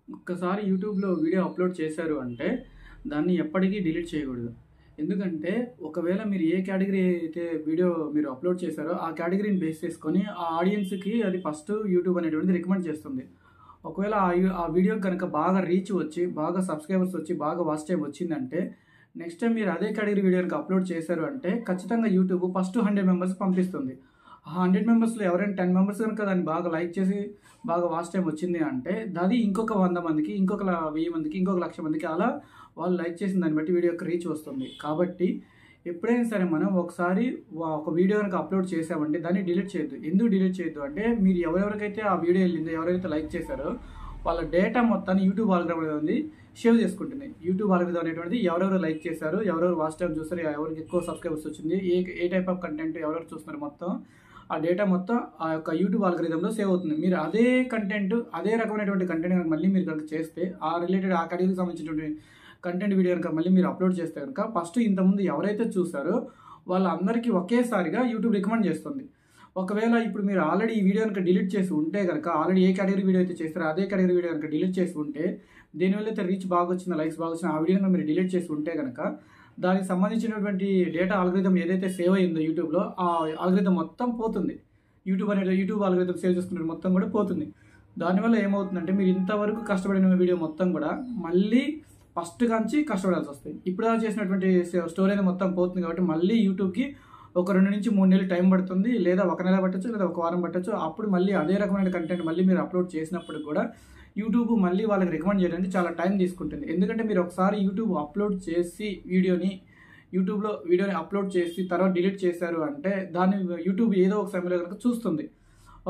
ఒక్కసారి యూట్యూబ్‌లో video upload చేశారు అంటే, దాన్ని ఎప్పటికీ డిలీట్ చేయకూడదు. ఎందుకంటే, ఒకవేళ మీరు ఏ కేటగరీ అయితే వీడియో మీరు అప్‌లోడ్ చేశారో, ఆ కేటగరీని బేస్ చేసుకొని ఆ ఆడియన్స్‌కి అది ఫస్ట్ యూట్యూబ్ అనేటువంటిది రికమెండ్ చేస్తుంది. ఒకవేళ ఆ వీడియోకి గనక బాగా రీచ్ వచ్చి, బాగా సబ్‌స్క్రైబర్స్ వచ్చి, బాగా వాచ్ టైమ్ వచ్చిందంటే, నెక్స్ట్ టైమ్ మీరు అదే కేటగరీ వీడియో గనక అప్‌లోడ్ చేశారు అంటే, ఖచ్చితంగా యూట్యూబ్ ఫస్ట్ 100 మెంబర్స్‌కి పంపిస్తుంది. ఆ 100 మెంబర్స్‌లో ఎవరైనా 10 మెంబర్స్ గనుక దాన్ని బాగా లైక్ చేసి, బాగా వాచ్ టైమ్ వచ్చింది అంటే, అది ఇంకొక 100 మందికి, ఇంకొక 1000 మందికి, ఇంకొక 1,00,000 మందికి అలా వాళ్ళు లైక్ చేసిన దాన్ని బట్టి వీడియో యొక్క రీచ్ వస్తుంది. కాబట్టి ఎప్పుడైనా సరే మనం ఒకసారి ఒక వీడియో గనక అప్‌లోడ్ చేసామంటే దాన్ని డిలీట్ చేయొద్దు. ఎందుకు డిలీట్ చేయొద్దు అంటే, మీరు ఎవరెవరికైతే ఆ వీడియో ఎళ్ళిందో, ఎవరైతే లైక్ చేశారో వాళ్ళ డేటా మొత్తాన్ని యూట్యూబ్ ఆల్గోరిథం అనేది సేవ్ చేసుకుంటుంది. యూట్యూబ్ ఆల్గోరిథం అనేటువంటిది ఎవరెవరు లైక్ చేశారు, ఎవరెవరు వాచ్ టైమ్ చూసారు, ఎవరికి ఎక్కువ సబ్స్క్రైబర్స్ వచ్చింది, ఏ టైప్ ఆఫ్ కంటెంట్ ఎవరెవరు చూస్తున్నారు మొత్తం ఆ డేటా మొత్తం ఆ యొక్క యూట్యూబ్ ఆల్గోరిథంలో సేవ్ అవుతుంది. మీరు అదే కంటెంట్, అదే రకమైనటువంటి కంటెంట్ కనుక మళ్ళీ మీరు కనుక చేస్తే, ఆ రిలేటెడ్ ఆ కేటగిరీకి సంబంధించినటువంటి కంటెంట్ వీడియో కనుక మళ్ళీ మీరు అప్లోడ్ చేస్తే కనుక ఫస్ట్ ఇంతకుముందు ఎవరైతే చూసారో వాళ్ళందరికీ ఒకేసారిగా యూట్యూబ్ రికమెండ్ చేస్తుంది. ఒకవేళ ఇప్పుడు మీరు ఆల్రెడీ ఈ వీడియో కనుక డిలీట్ చేసి ఉంటే కనుక, ఆల్రెడీ ఏ కేటగిరీ వీడియో అయితే చేస్తారో అదే కేటగిరీ వీడియో కనుక డిలీట్ చేసి ఉంటే, దేనివల్ల అయితే రీచ్ బాగా వచ్చిందో, లైక్స్ బాగా వచ్చినా ఆ వీడియో కనుక మీరు డిలీట్ చేసి ఉంటే కనుక, దానికి సంబంధించినటువంటి డేటా ఆల్గోరిథం ఏదైతే సేవ్ అయిందో యూట్యూబ్‌లో, ఆ ఆల్గోరిథం మొత్తం పోతుంది. యూట్యూబ్ ఆల్గోరిథం సేవ్ చేసుకున్నది మొత్తం కూడా పోతుంది. దానివల్ల ఏమవుతుందంటే, మీరు ఇంతవరకు కష్టపడిన వీడియో మొత్తం కూడా మళ్ళీ ఫస్ట్ కాంచి కష్టపడాల్సి వస్తుంది. ఇప్పుడు చేసినటువంటి స్టోరీ అనేది మొత్తం పోతుంది కాబట్టి మళ్ళీ యూట్యూబ్‌కి ఒక 2-3 నెలలు టైం పడుతుంది. లేదా ఒక నెల పట్టొచ్చు, లేదా ఒక వారం పట్టొచ్చు. అప్పుడు మళ్ళీ అదే రకమైన కంటెంట్ మళ్ళీ మీరు అప్లోడ్ చేసినప్పుడు కూడా యూట్యూబ్ మళ్ళీ వాళ్ళకి రికమెండ్ చేయడానికి చాలా టైం తీసుకుంటుంది. ఎందుకంటే మీరు ఒకసారి యూట్యూబ్ అప్లోడ్ చేసి యూట్యూబ్‌లో వీడియోని అప్లోడ్ చేసి తర్వాత డిలీట్ చేశారు అంటే, దాన్ని యూట్యూబ్ ఏదో ఒక సమయంలో కనుక చూస్తుంది.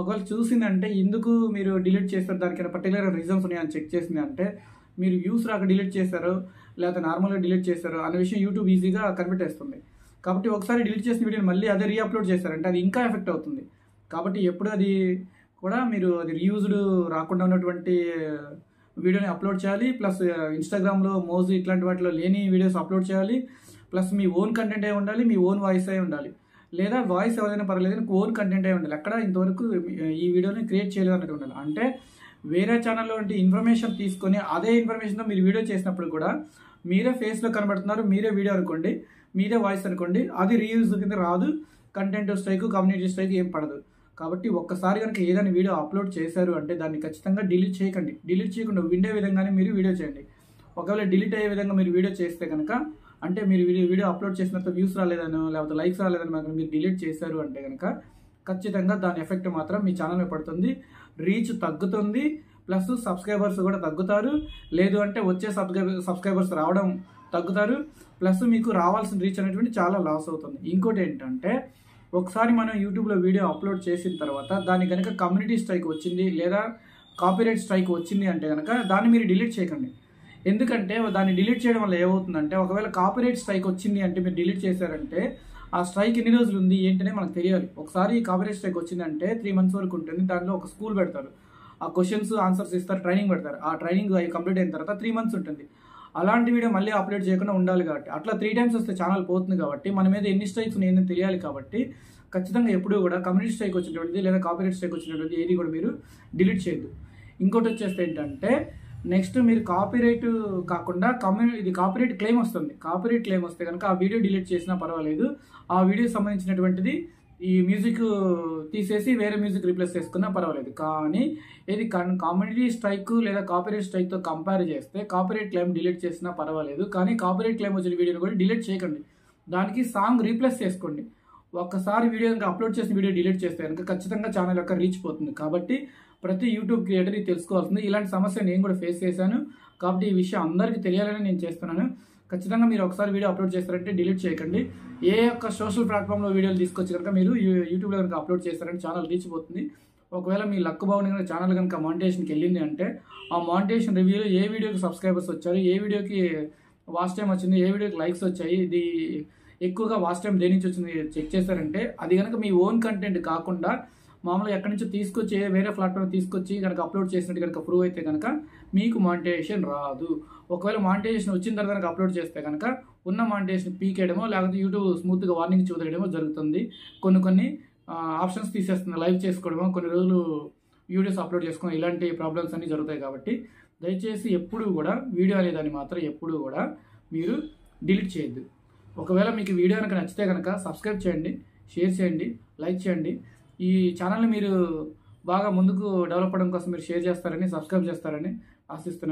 ఒకవేళ చూసిందంటే ఎందుకు మీరు డిలీట్ చేశారు, దానికైనా పర్టికులర్ రీజన్స్ ఉన్నాయని చెక్ చేసింది అంటే, మీరు వ్యూస్ రాక డిలీట్ చేశారో, లేకపోతే నార్మల్‌గా డిలీట్ చేశారో అనే విషయం యూట్యూబ్ ఈజీగా కనిపెట్టేస్తుంది. కాబట్టి ఒకసారి డిలీట్ చేసిన వీడియోని మళ్ళీ అదే అప్లోడ్ చేశారంటే అది ఇంకా ఎఫెక్ట్ అవుతుంది. కాబట్టి ఎప్పుడు అది కూడా మీరు అది రీయూజ్డ్ రాకుండా ఉన్నటువంటి వీడియోని అప్లోడ్ చేయాలి. ప్లస్ ఇన్‌స్టాగ్రామ్‌లో, మోజ్ ఇట్లాంటి వాటిలో లేని వీడియోస్ అప్లోడ్ చేయాలి. ప్లస్ మీ ఓన్ కంటెంటే ఉండాలి. మీ ఓన్ వాయిసే ఉండాలి. లేదా వాయిస్ ఎవరైనా పర్వాలేదు కానీ ఓన్ కంటెంటే ఉండాలి. ఎక్కడ ఇంతవరకు ఈ వీడియోని క్రియేట్ చేయలేదు అన్నట్టు ఉండాలి. అంటే వేరే ఛానల్‌లో ఉంటే ఇన్ఫర్మేషన్ తీసుకొని అదే ఇన్ఫర్మేషన్‌తో మీరు వీడియో చేసినప్పుడు కూడా మీరే ఫేస్‌లో కనబడుతున్నారు. మీరే వీడియో అనుకోండి. మీదే వాయిస్ అనుకోండి. అది రీయూజ్ కింద రాదు. కంటెంట్ స్ట్రైక్, కమ్యూనిటీ స్ట్రైక్ ఏం పడదు. కాబట్టి ఒక్కసారి కనుక ఏదైనా వీడియో అప్లోడ్ చేశారు అంటే దాన్ని ఖచ్చితంగా డిలీట్ చేయకండి. డిలీట్ చేయకుండా ఉండే విధంగానే మీరు వీడియో చేయండి. ఒకవేళ డిలీట్ అయ్యే విధంగా మీరు వీడియో చేస్తే కనుక, అంటే మీరు వీడియో అప్లోడ్ చేసినంత వ్యూస్ రాలేదనో, లేకపోతే లైక్స్ రాలేదని మీరు డిలీట్ చేశారు అంటే కనుక ఖచ్చితంగా దాని ఎఫెక్ట్ మాత్రం మీ ఛానల్ మీద పడుతుంది. రీచ్ తగ్గుతుంది. ప్లస్ సబ్స్క్రైబర్స్ కూడా తగ్గుతారు. లేదు అంటే వచ్చే సబ్స్క్రైబర్స్ రావడం తగ్గుతారు. ప్లస్ మీకు రావాల్సిన రీచ్ అనేటువంటి చాలా లాస్ అవుతుంది. ఇంకోటి ఏంటంటే, ఒకసారి మనం యూట్యూబ్‌లో వీడియో అప్లోడ్ చేసిన తర్వాత దానికి కనుక కమ్యూనిటీ స్ట్రైక్ వచ్చింది, లేదా కాపీరైట్ స్ట్రైక్ వచ్చింది అంటే కనుక దాన్ని మీరు డిలీట్ చేయకండి. ఎందుకంటే దాన్ని డిలీట్ చేయడం వల్ల ఏమవుతుందంటే, ఒకవేళ కాపీరైట్ స్ట్రైక్ వచ్చింది అంటే మీరు డిలీట్ చేశారంటే, ఆ స్ట్రైక్ ఎన్ని రోజులు ఉంది ఏంటనే మనకు తెలియాలి. ఒకసారి కాపీరైట్ స్ట్రైక్ వచ్చిందంటే 3 మంత్స్ వరకు ఉంటుంది. దాంట్లో ఒక స్కూల్ పెడతారు. ఆ క్వశ్చన్స్, ఆన్సర్స్ ఇస్తారు, ట్రైనింగ్ పెడతారు. ఆ ట్రైనింగ్ కంప్లీట్ అయిన తర్వాత 3 మంత్స్ ఉంటుంది. అలాంటి వీడియో మళ్ళీ అప్లోడ్ చేయకుండా ఉండాలి కాబట్టి, అట్లా 3 టైమ్స్ వస్తే ఛానల్ పోతుంది కాబట్టి, మన మీద ఎన్ని స్ట్రైక్స్ ఉన్నాయని తెలియాలి కాబట్టి, ఖచ్చితంగా ఎప్పుడూ కూడా కమ్యూనిటీ స్ట్రైక్ వచ్చినటువంటిది లేదా కాపీరైట్ స్ట్రైక్ వచ్చినటువంటిది ఏది కూడా మీరు డిలీట్ చేయొద్దు. ఇంకోటి వచ్చేస్తే ఏంటంటే, నెక్స్ట్ మీరు కాపీరైట్ కాకుండా ఇది కాపీరైట్ క్లెయిమ్ వస్తుంది. కాపీరైట్ క్లెయిమ్ వస్తే కనుక ఆ వీడియో డిలీట్ చేసినా పర్వాలేదు. ఆ వీడియోకి సంబంధించినటువంటిది ఈ మ్యూజిక్ తీసేసి వేరే మ్యూజిక్ రీప్లేస్ చేసుకున్నా పర్వాలేదు. కానీ ఇది కమ్యూనిటీ స్ట్రైక్ లేదా కాపీరైట్ స్ట్రైక్తో కంపేర్ చేస్తే కాపీరైట్ క్లెయిమ్ డిలీట్ చేసినా పర్వాలేదు. కానీ కాపీరైట్ క్లెయిమ్ వచ్చిన వీడియోని కూడా డిలీట్ చేయకండి. దానికి సాంగ్ రీప్లేస్ చేసుకోండి. ఒక్కసారి వీడియో కనుక అప్లోడ్ చేసిన వీడియో డిలీట్ చేస్తే కనుక ఖచ్చితంగా ఛానల్ యొక్క రీచ్ పోతుంది. కాబట్టి ప్రతి యూట్యూబ్ క్రియేటర్ ఇది తెలుసుకోవాల్సింది. ఇలాంటి సమస్య నేను కూడా ఫేస్ చేశాను. కాబట్టి ఈ విషయం అందరికీ తెలియాలని నేను చేస్తున్నాను. ఖచ్చితంగా మీరు ఒకసారి వీడియో అప్లోడ్ చేస్తారంటే డిలీట్ చేయకండి. ఏ యొక్క సోషల్ ప్లాట్ఫామ్లో వీడియోలు తీసుకొచ్చి కనుక మీరు యూట్యూబ్లో కనుక అప్లోడ్ చేస్తారంటే ఛానల్ రీచ్ పోతుంది. ఒకవేళ మీ లక్ బాగుంది కనుక ఛానల్ కనుక మానిటైజేషన్కి వెళ్ళింది అంటే, ఆ మానిటైజేషన్ రివ్యూలో ఏ వీడియోకి సబ్స్క్రైబర్స్ వచ్చారు, ఏ వీడియోకి వాచ్ టైం వచ్చింది, ఏ వీడియోకి లైక్స్ వచ్చాయి, ఇది ఎక్కువగా వాచ్ టైం దేని నుంచి వచ్చింది చెక్ చేశారంటే, అది కనుక మీ ఓన్ కంటెంట్ కాకుండా మామూలుగా ఎక్కడి నుంచో తీసుకొచ్చి వేరే ప్లాట్ఫామ్ తీసుకొచ్చి కనుక అప్లోడ్ చేసినట్టు కనుక ప్రూవ్ అయితే కనుక మీకు మానిటైజేషన్ రాదు. ఒకవేళ మానిటైజేషన్ వచ్చిన తర్వాత కనుక అప్లోడ్ చేస్తే కనుక ఉన్న మానిటైజేషన్ పీకేయడమో, లేకపోతే యూట్యూబ్ స్మూత్గా వార్నింగ్ చూదడమో జరుగుతుంది. కొన్ని ఆప్షన్స్ తీసేస్తుంది. లైవ్ చేసుకోవడమో, కొన్ని రోజులు వీడియోస్ అప్లోడ్ చేసుకోవడం, ఇలాంటి ప్రాబ్లమ్స్ అన్నీ జరుగుతాయి. కాబట్టి దయచేసి ఎప్పుడు కూడా వీడియో అనేదాన్ని మాత్రం ఎప్పుడు కూడా మీరు డిలీట్ చేయొద్దు. ఒకవేళ మీకు వీడియో కనుక నచ్చితే కనుక సబ్స్క్రైబ్ చేయండి, షేర్ చేయండి, లైక్ చేయండి. ఈ ఛానల్ని మీరు బాగా ముందుకు డెవలప్ అవ్వడం కోసం మీరు షేర్ చేస్తారని, సబ్స్క్రైబ్ చేస్తారని ఆశిస్తున్నాను.